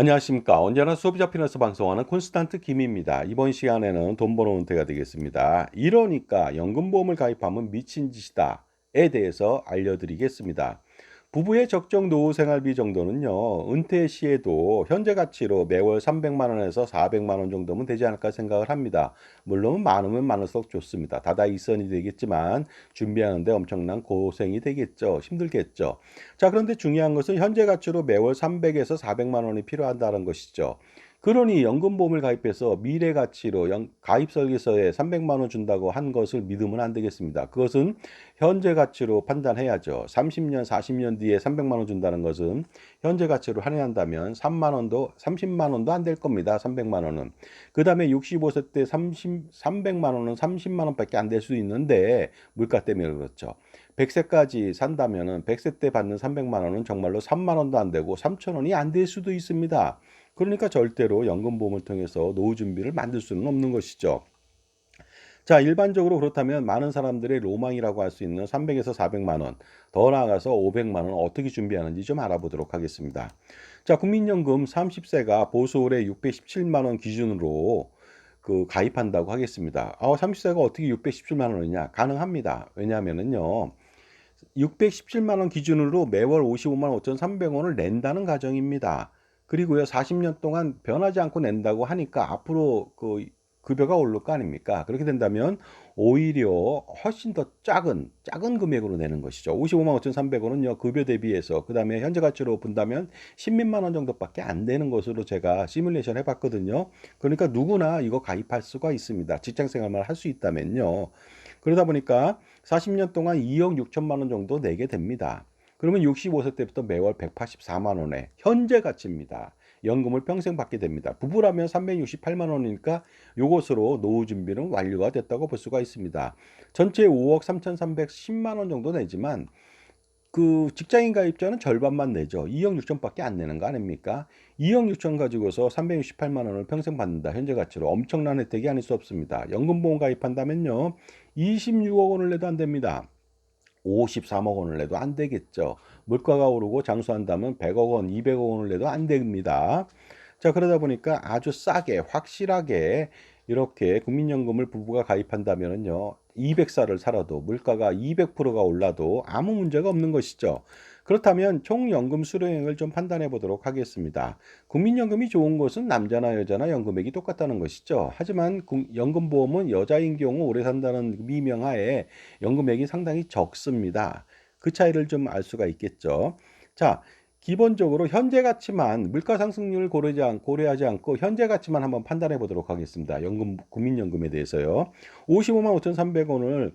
안녕하십니까. 언제나 소비자 편에서 방송하는 콘스탄트 김입니다. 이번 시간에는 돈 버는 은퇴가 되겠습니다. 이러니까 연금보험을 가입하면 미친 짓이다에 대해서 알려드리겠습니다. 부부의 적정 노후 생활비 정도는요, 은퇴 시에도 현재 가치로 매월 300만 원에서 400만 원 정도면 되지 않을까 생각을 합니다. 물론 많으면 많을수록 좋습니다. 다다익선이 되겠지만 준비하는데 엄청난 고생이 되겠죠. 힘들겠죠. 자, 그런데 중요한 것은 현재 가치로 매월 300에서 400만 원이 필요하다는 것이죠. 그러니 연금보험을 가입해서 미래 가치로 가입 설계서에 300만 원 준다고 한 것을 믿으면 안 되겠습니다. 그것은 현재 가치로 판단해야죠. 30년, 40년 뒤에 300만 원 준다는 것은 현재 가치로 환산한다면 3만 원도 30만 원도 안 될 겁니다. 300만 원은. 그다음에 65세 때 300만 원은 30만 원밖에 안 될 수 있는데 물가 때문에 그렇죠. 100세까지 산다면은 100세 때 받는 300만 원은 정말로 3만 원도 안 되고 3천 원이 안 될 수도 있습니다. 그러니까 절대로 연금보험을 통해서 노후 준비를 만들 수는 없는 것이죠. 자, 일반적으로 그렇다면 많은 사람들의 로망이라고 할 수 있는 300에서 400만 원, 더 나아가서 500만 원 어떻게 준비하는지 좀 알아보도록 하겠습니다. 자, 국민연금 30세가 보수월에 617만 원 기준으로 가입한다고 하겠습니다. 30세가 어떻게 617만 원이냐? 가능합니다. 왜냐하면은요. 617만 원 기준으로 매월 55만 5,300원을 낸다는 가정입니다. 그리고요, 40년 동안 변하지 않고 낸다고 하니까 앞으로 급여가 오를 거 아닙니까? 그렇게 된다면 오히려 훨씬 더 작은 금액으로 내는 것이죠. 55만 5,300원은요, 급여 대비해서, 그 다음에 현재 가치로 본다면 10몇만 원 정도밖에 안 되는 것으로 제가 시뮬레이션 해봤거든요. 그러니까 누구나 이거 가입할 수가 있습니다. 직장 생활만 할 수 있다면요. 그러다 보니까 40년 동안 2억 6천만 원 정도 내게 됩니다. 그러면 65세 때부터 매월 184만 원의 현재 가치입니다. 연금을 평생 받게 됩니다. 부부라면 368만 원이니까 요것으로 노후 준비는 완료가 됐다고 볼 수가 있습니다. 전체 5억 3,310만 원 정도 내지만 직장인 가입자는 절반만 내죠. 2억 6천밖에 안 내는 거 아닙니까? 2억 6천 가지고서 368만 원을 평생 받는다. 현재 가치로 엄청난 혜택이 아닐 수 없습니다. 연금보험 가입한다면요. 26억 원을 내도 안 됩니다. 53억 원을 내도 안 되겠죠. 물가가 오르고 장수한다면 100억 원, 200억 원을 내도 안 됩니다. 자, 그러다 보니까 아주 싸게, 확실하게 이렇게 국민연금을 부부가 가입한다면요. 200살을 살아도 물가가 200%가 올라도 아무 문제가 없는 것이죠. 그렇다면 총 연금 수령액을 좀 판단해 보도록 하겠습니다. 국민연금이 좋은 것은 남자나 여자나 연금액이 똑같다는 것이죠. 하지만 연금보험은 여자인 경우 오래 산다는 미명하에 연금액이 상당히 적습니다. 그 차이를 좀 알 수가 있겠죠. 자, 기본적으로 현재 가치만 물가 상승률을 고려하지 않고 현재 가치만 한번 판단해 보도록 하겠습니다. 국민연금에 대해서요. 55만 5,300원을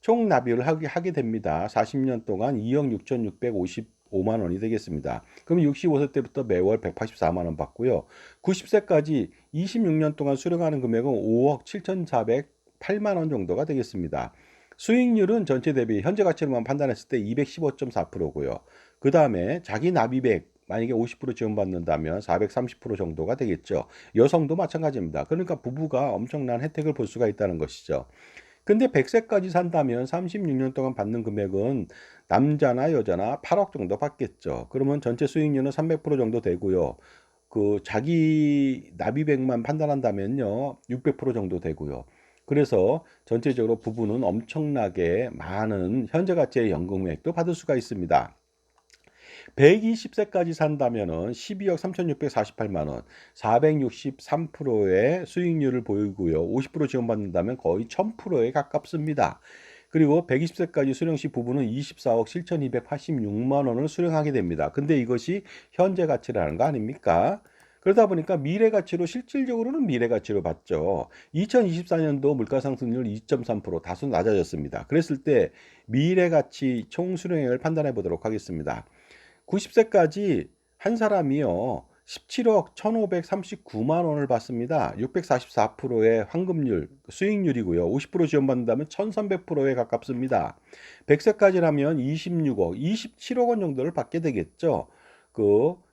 총 납입을 하게 됩니다. 40년 동안 2억 6,655만 원이 되겠습니다. 그럼 65세 때부터 매월 184만 원 받고요. 90세까지 26년 동안 수령하는 금액은 5억 7,408만 원 정도가 되겠습니다. 수익률은 전체 대비 현재 가치로만 판단했을 때 215.4%고요. 그 다음에 자기 납입액 만약에 50% 지원받는다면 430% 정도가 되겠죠. 여성도 마찬가지입니다. 그러니까 부부가 엄청난 혜택을 볼 수가 있다는 것이죠. 근데 100세까지 산다면 36년 동안 받는 금액은 남자나 여자나 8억 정도 받겠죠. 그러면 전체 수익률은 300% 정도 되고요. 자기 납입액만 판단한다면요. 600% 정도 되고요. 그래서 전체적으로 부부는 엄청나게 많은 현재 가치의 연금액도 받을 수가 있습니다. 120세까지 산다면은 12억 3,648만 원, 463%의 수익률을 보이고요. 50% 지원받는다면 거의 1000%에 가깝습니다. 그리고 120세까지 수령 시 부부는 24억 7,286만 원을 수령하게 됩니다. 근데 이것이 현재 가치라는 거 아닙니까? 그러다 보니까 미래 가치로 실질적으로는 미래 가치로 봤죠. 2024년도 물가 상승률 2.3% 다소 낮아졌습니다. 그랬을 때 미래 가치 총 수령액을 판단해 보도록 하겠습니다. 90세까지 한 사람이요. 17억 1,539만 원을 받습니다. 644%의 환급률, 수익률이고요. 50% 지원받는다면 1,300%에 가깝습니다. 100세까지라면 26억, 27억 원 정도를 받게 되겠죠.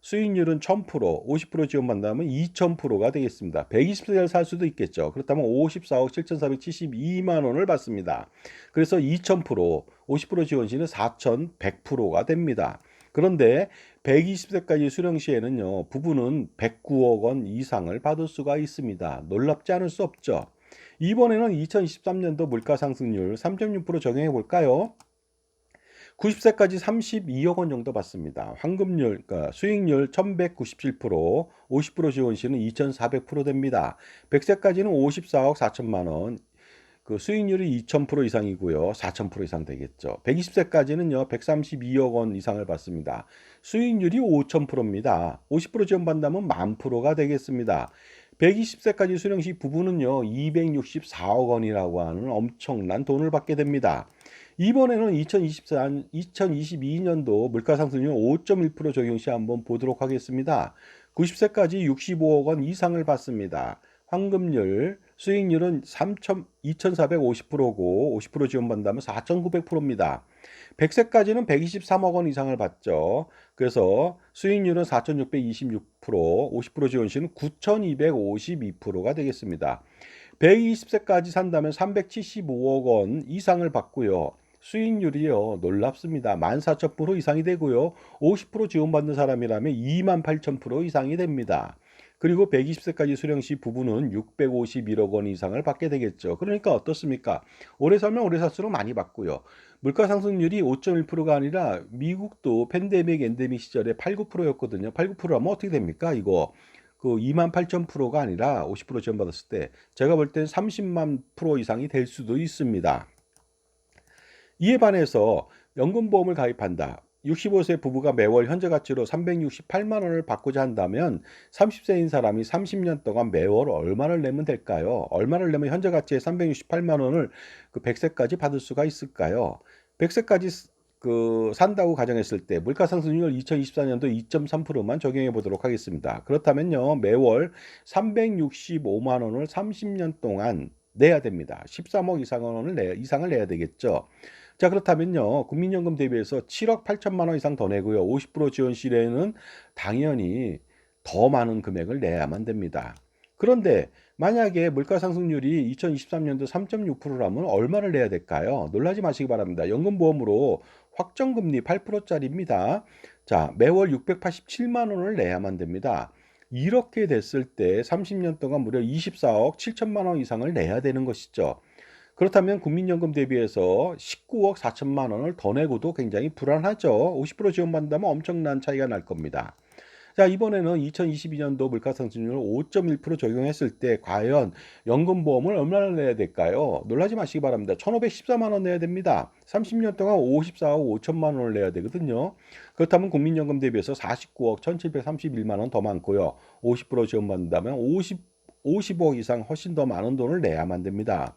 수익률은 1000%, 50% 지원받는다면 2000%가 되겠습니다. 120세를 살 수도 있겠죠. 그렇다면 54억 7,472만 원을 받습니다. 그래서 2000%, 50% 지원 시는 4100%가 됩니다. 그런데 120세까지 수령 시에는요, 부부는 109억 원 이상을 받을 수가 있습니다. 놀랍지 않을 수 없죠. 이번에는 2023년도 물가상승률 3.6% 적용해 볼까요? 90세까지 32억 원 정도 받습니다. 환급률, 그러니까 수익률 1197%, 50% 지원 시는 2400% 됩니다. 100세까지는 54억 4천만 원, 그 수익률이 2000% 이상이고요. 4000% 이상 되겠죠. 120세까지는요. 132억 원 이상을 받습니다. 수익률이 5000%입니다. 50% 지원받는다면 10,000%가 되겠습니다. 120세까지 수령 시 부부는요. 264억 원이라고 하는 엄청난 돈을 받게 됩니다. 이번에는 2022년도 물가상승률 5.1% 적용 시 한번 보도록 하겠습니다. 90세까지 65억 원 이상을 받습니다. 환급률, 수익률은 2,450%고 50% 지원받는다면 4,900%입니다. 100세까지는 123억 원 이상을 받죠. 그래서 수익률은 4,626%, 50% 지원 시는 9,252%가 되겠습니다. 120세까지 산다면 375억 원 이상을 받고요. 수익률이요, 놀랍습니다. 14,000% 이상이 되고요. 50% 지원받는 사람이라면 28,000% 이상이 됩니다. 그리고 120세까지 수령 시 부부는 651억 원 이상을 받게 되겠죠. 그러니까 어떻습니까? 오래 살면 오래 살수록 많이 받고요. 물가 상승률이 5.1%가 아니라 미국도 팬데믹, 엔데믹 시절에 8, 9%였거든요. 8, 9%라면 어떻게 됩니까? 이거 그 28,000%가 아니라 50% 지원받았을 때 제가 볼 땐 30만 프로 이상이 될 수도 있습니다. 이에 반해서 연금보험을 가입한다. 65세 부부가 매월 현재 가치로 368만 원을 받고자 한다면 30세인 사람이 30년 동안 매월 얼마를 내면 될까요? 얼마를 내면 현재 가치의 368만 원을 그 100세까지 받을 수가 있을까요? 100세까지 그 산다고 가정했을 때 물가상승률 2024년도 2.3%만 적용해 보도록 하겠습니다. 그렇다면요, 매월 365만 원을 30년 동안 내야 됩니다. 13억 이상을 내야 되겠죠. 자, 그렇다면요, 국민연금 대비해서 7억 8천만 원 이상 더 내고요. 50% 지원 시에는 당연히 더 많은 금액을 내야만 됩니다. 그런데 만약에 물가 상승률이 2023년도 3.6%라면 얼마를 내야 될까요? 놀라지 마시기 바랍니다. 연금보험으로 확정금리 8%짜리입니다. 자, 매월 687만 원을 내야만 됩니다. 이렇게 됐을 때 30년 동안 무려 24억 7천만 원 이상을 내야 되는 것이죠. 그렇다면 국민연금 대비해서 19억 4천만 원을 더 내고도 굉장히 불안하죠. 50% 지원받는다면 엄청난 차이가 날 겁니다. 자, 이번에는 2022년도 물가상승률 5.1% 적용했을 때 과연 연금보험을 얼마나 내야 될까요? 놀라지 마시기 바랍니다. 1,514만 원 내야 됩니다. 30년 동안 54억 5천만 원을 내야 되거든요. 그렇다면 국민연금 대비해서 49억 1,731만 원 더 많고요. 50% 지원받는다면 50억 이상 훨씬 더 많은 돈을 내야만 됩니다.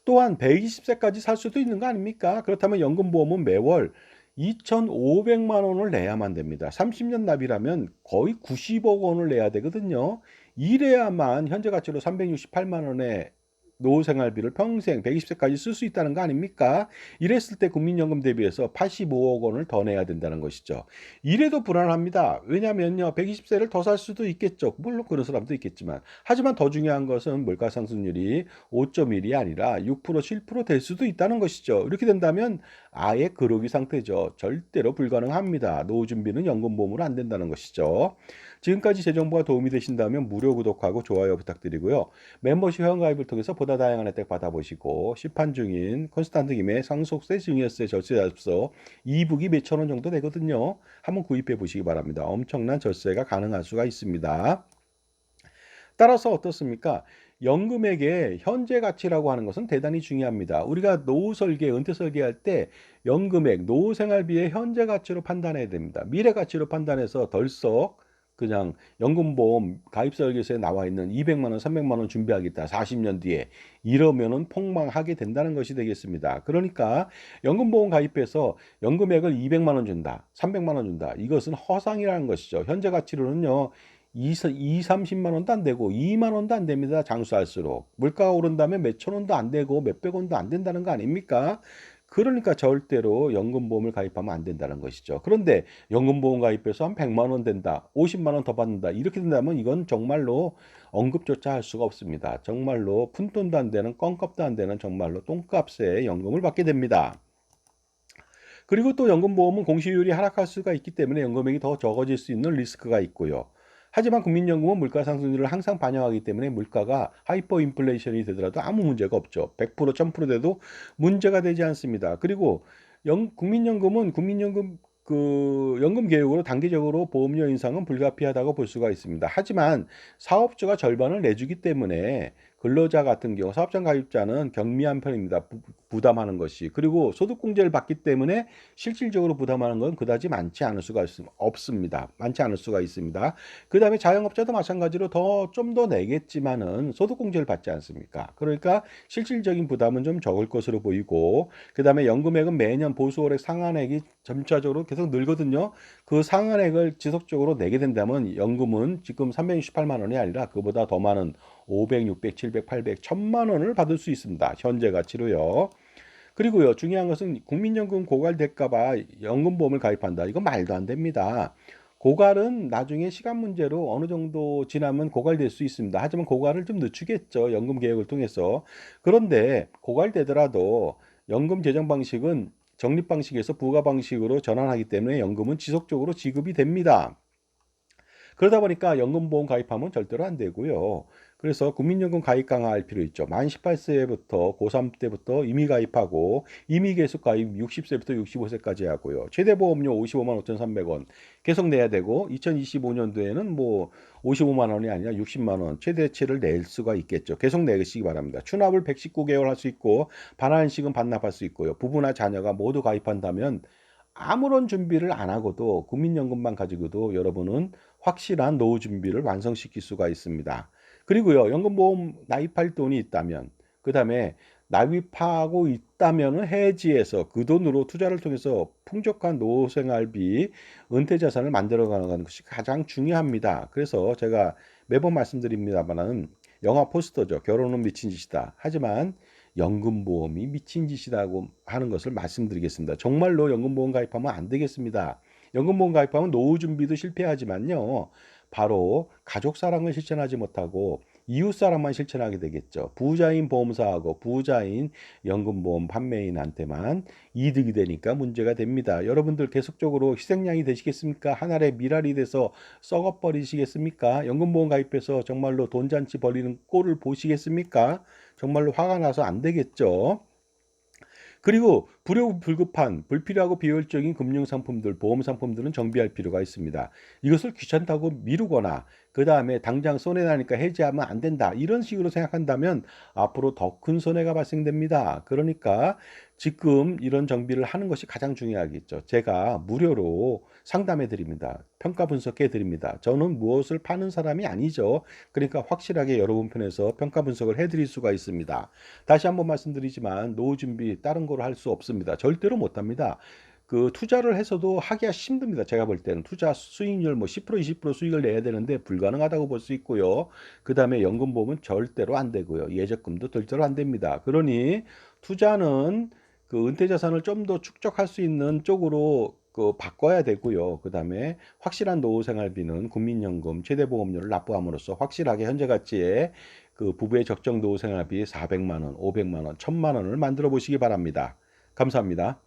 또한 120세까지 살 수도 있는 거 아닙니까? 그렇다면 연금보험은 매월 2,500만 원을 내야만 됩니다. 30년 납이라면 거의 90억 원을 내야 되거든요. 이래야만 현재 가치로 368만 원의 노후생활비를 평생 120세까지 쓸 수 있다는 거 아닙니까? 이랬을 때 국민연금 대비해서 85억 원을 더 내야 된다는 것이죠. 이래도 불안합니다. 왜냐면요, 120세를 더 살 수도 있겠죠. 물론 그런 사람도 있겠지만. 하지만 더 중요한 것은 물가상승률이 5.1이 아니라 6%, 7%될 수도 있다는 것이죠. 이렇게 된다면 아예 그러기 상태죠. 절대로 불가능합니다. 노후 준비는 연금보험으로 안 된다는 것이죠. 지금까지 제 정보가 도움이 되신다면 무료 구독하고 좋아요 부탁드리고요. 멤버십 회원가입을 통해서 보다 다양한 혜택 받아보시고 시판 중인 콘스탄트 김의 상속세 증여세 절세자습서 2북이 몇천 원 정도 되거든요. 한번 구입해 보시기 바랍니다. 엄청난 절세가 가능할 수가 있습니다. 따라서 어떻습니까? 연금액의 현재 가치라고 하는 것은 대단히 중요합니다. 우리가 노후 설계, 은퇴 설계할 때 연금액, 노후 생활비의 현재 가치로 판단해야 됩니다. 미래 가치로 판단해서 덜썩 그냥 연금보험 가입 설계서에 나와 있는 200만 원, 300만 원 준비하겠다. 40년 뒤에 이러면은 폭망하게 된다는 것이 되겠습니다. 그러니까 연금보험 가입해서 연금액을 200만 원 준다, 300만 원 준다. 이것은 허상이라는 것이죠. 현재 가치로는요. 30만 원도 안 되고 2만 원도 안 됩니다. 장수할수록. 물가가 오른 다음에 몇천 원도 안 되고 몇백 원도 안 된다는 거 아닙니까? 그러니까 절대로 연금보험을 가입하면 안 된다는 것이죠. 그런데 연금보험 가입해서 한 100만 원 된다, 50만 원 더 받는다. 이렇게 된다면 이건 정말로 언급조차 할 수가 없습니다. 정말로 푼돈도 안 되는 껌값도 안 되는 정말로 똥값에 연금을 받게 됩니다. 그리고 또 연금보험은 공시율이 하락할 수가 있기 때문에 연금액이 더 적어질 수 있는 리스크가 있고요. 하지만 국민연금은 물가 상승률을 항상 반영하기 때문에 물가가 하이퍼 인플레이션이 되더라도 아무 문제가 없죠. 100% 1000% 돼도 문제가 되지 않습니다. 그리고 국민연금은 국민연금 연금 개혁으로 단기적으로 보험료 인상은 불가피하다고 볼 수가 있습니다. 하지만 사업주가 절반을 내주기 때문에 근로자 같은 경우 사업장 가입자는 경미한 편입니다. 부담하는 것이. 그리고 소득공제를 받기 때문에 실질적으로 부담하는 건 그다지 많지 않을 수가 없습니다. 많지 않을 수가 있습니다. 그다음에 자영업자도 마찬가지로 좀 더 내겠지만은 소득공제를 받지 않습니까? 그러니까 실질적인 부담은 좀 적을 것으로 보이고, 그다음에 연금액은 매년 보수월액 상한액이 점차적으로 계속 늘거든요. 그 상한액을 지속적으로 내게 된다면 연금은 지금 368만 원이 아니라 그보다 더 많은 500, 600, 700, 800, 1000만 원을 받을 수 있습니다. 현재 가치로요. 그리고요, 중요한 것은 국민연금 고갈될까 봐 연금보험을 가입한다. 이건 말도 안 됩니다. 고갈은 나중에 시간 문제로 어느 정도 지나면 고갈될 수 있습니다. 하지만 고갈을 좀 늦추겠죠. 연금 개혁을 통해서. 그런데 고갈되더라도 연금 재정 방식은 적립 방식에서 부가 방식으로 전환하기 때문에 연금은 지속적으로 지급이 됩니다. 그러다 보니까 연금보험 가입하면 절대로 안 되고요. 그래서 국민연금 가입 강화할 필요 있죠. 만 18세부터 고3 때부터 임의 가입하고 임의 계속 가입 60세부터 65세까지 하고요. 최대 보험료 55만 5,300원 계속 내야 되고 2025년도에는 뭐 55만 원이 아니라 60만 원 최대치를 낼 수가 있겠죠. 계속 내시기 바랍니다. 추납을 119개월 할 수 있고 반환식은 반납할 수 있고요. 부부나 자녀가 모두 가입한다면 아무런 준비를 안 하고도 국민연금만 가지고도 여러분은 확실한 노후 준비를 완성시킬 수가 있습니다. 그리고요, 연금보험 납입할 돈이 있다면, 그 다음에 납입하고 있다면 해지해서 그 돈으로 투자를 통해서 풍족한 노후 생활비, 은퇴 자산을 만들어가는 것이 가장 중요합니다. 그래서 제가 매번 말씀드립니다만은 영화 포스터죠. 결혼은 미친 짓이다. 하지만 연금보험이 미친 짓이라고 하는 것을 말씀드리겠습니다. 정말로 연금보험 가입하면 안 되겠습니다. 연금보험 가입하면 노후 준비도 실패하지만요. 바로 가족 사랑을 실천하지 못하고 이웃 사랑만 실천하게 되겠죠. 부자인 보험사하고 부자인 연금보험 판매인한테만 이득이 되니까 문제가 됩니다. 여러분들 계속적으로 희생양이 되시겠습니까? 한 알의 미랄이 돼서 썩어버리시겠습니까? 연금보험 가입해서 정말로 돈잔치 벌이는 꼴을 보시겠습니까? 정말로 화가 나서 안 되겠죠. 그리고 불급한 불필요하고 비효율적인 금융상품들, 보험상품들은 정비할 필요가 있습니다. 이것을 귀찮다고 미루거나 그 다음에 당장 손해나니까 해지하면 안 된다. 이런 식으로 생각한다면 앞으로 더 큰 손해가 발생됩니다. 그러니까 지금 이런 정비를 하는 것이 가장 중요하겠죠. 제가 무료로 상담해 드립니다. 평가 분석해 드립니다. 저는 무엇을 파는 사람이 아니죠. 그러니까 확실하게 여러분 편에서 평가 분석을 해 드릴 수가 있습니다. 다시 한번 말씀드리지만 노후 준비 다른 거로 할 수 없습니다. 절대로 못 합니다. 그 투자를 해서도 하기가 힘듭니다. 제가 볼 때는 투자 수익률 뭐 10% 20% 수익을 내야 되는데 불가능하다고 볼 수 있고요. 그다음에 연금보험은 절대로 안 되고요. 예적금도 절대로 안 됩니다. 그러니 투자는 그 은퇴 자산을 좀 더 축적할 수 있는 쪽으로 바꿔야 되고요. 그다음에 확실한 노후 생활비는 국민연금 최대보험료를 납부함으로써 확실하게 현재 가치에 그 부부의 적정 노후 생활비 400만 원, 500만 원, 1000만 원을 만들어 보시기 바랍니다. 감사합니다.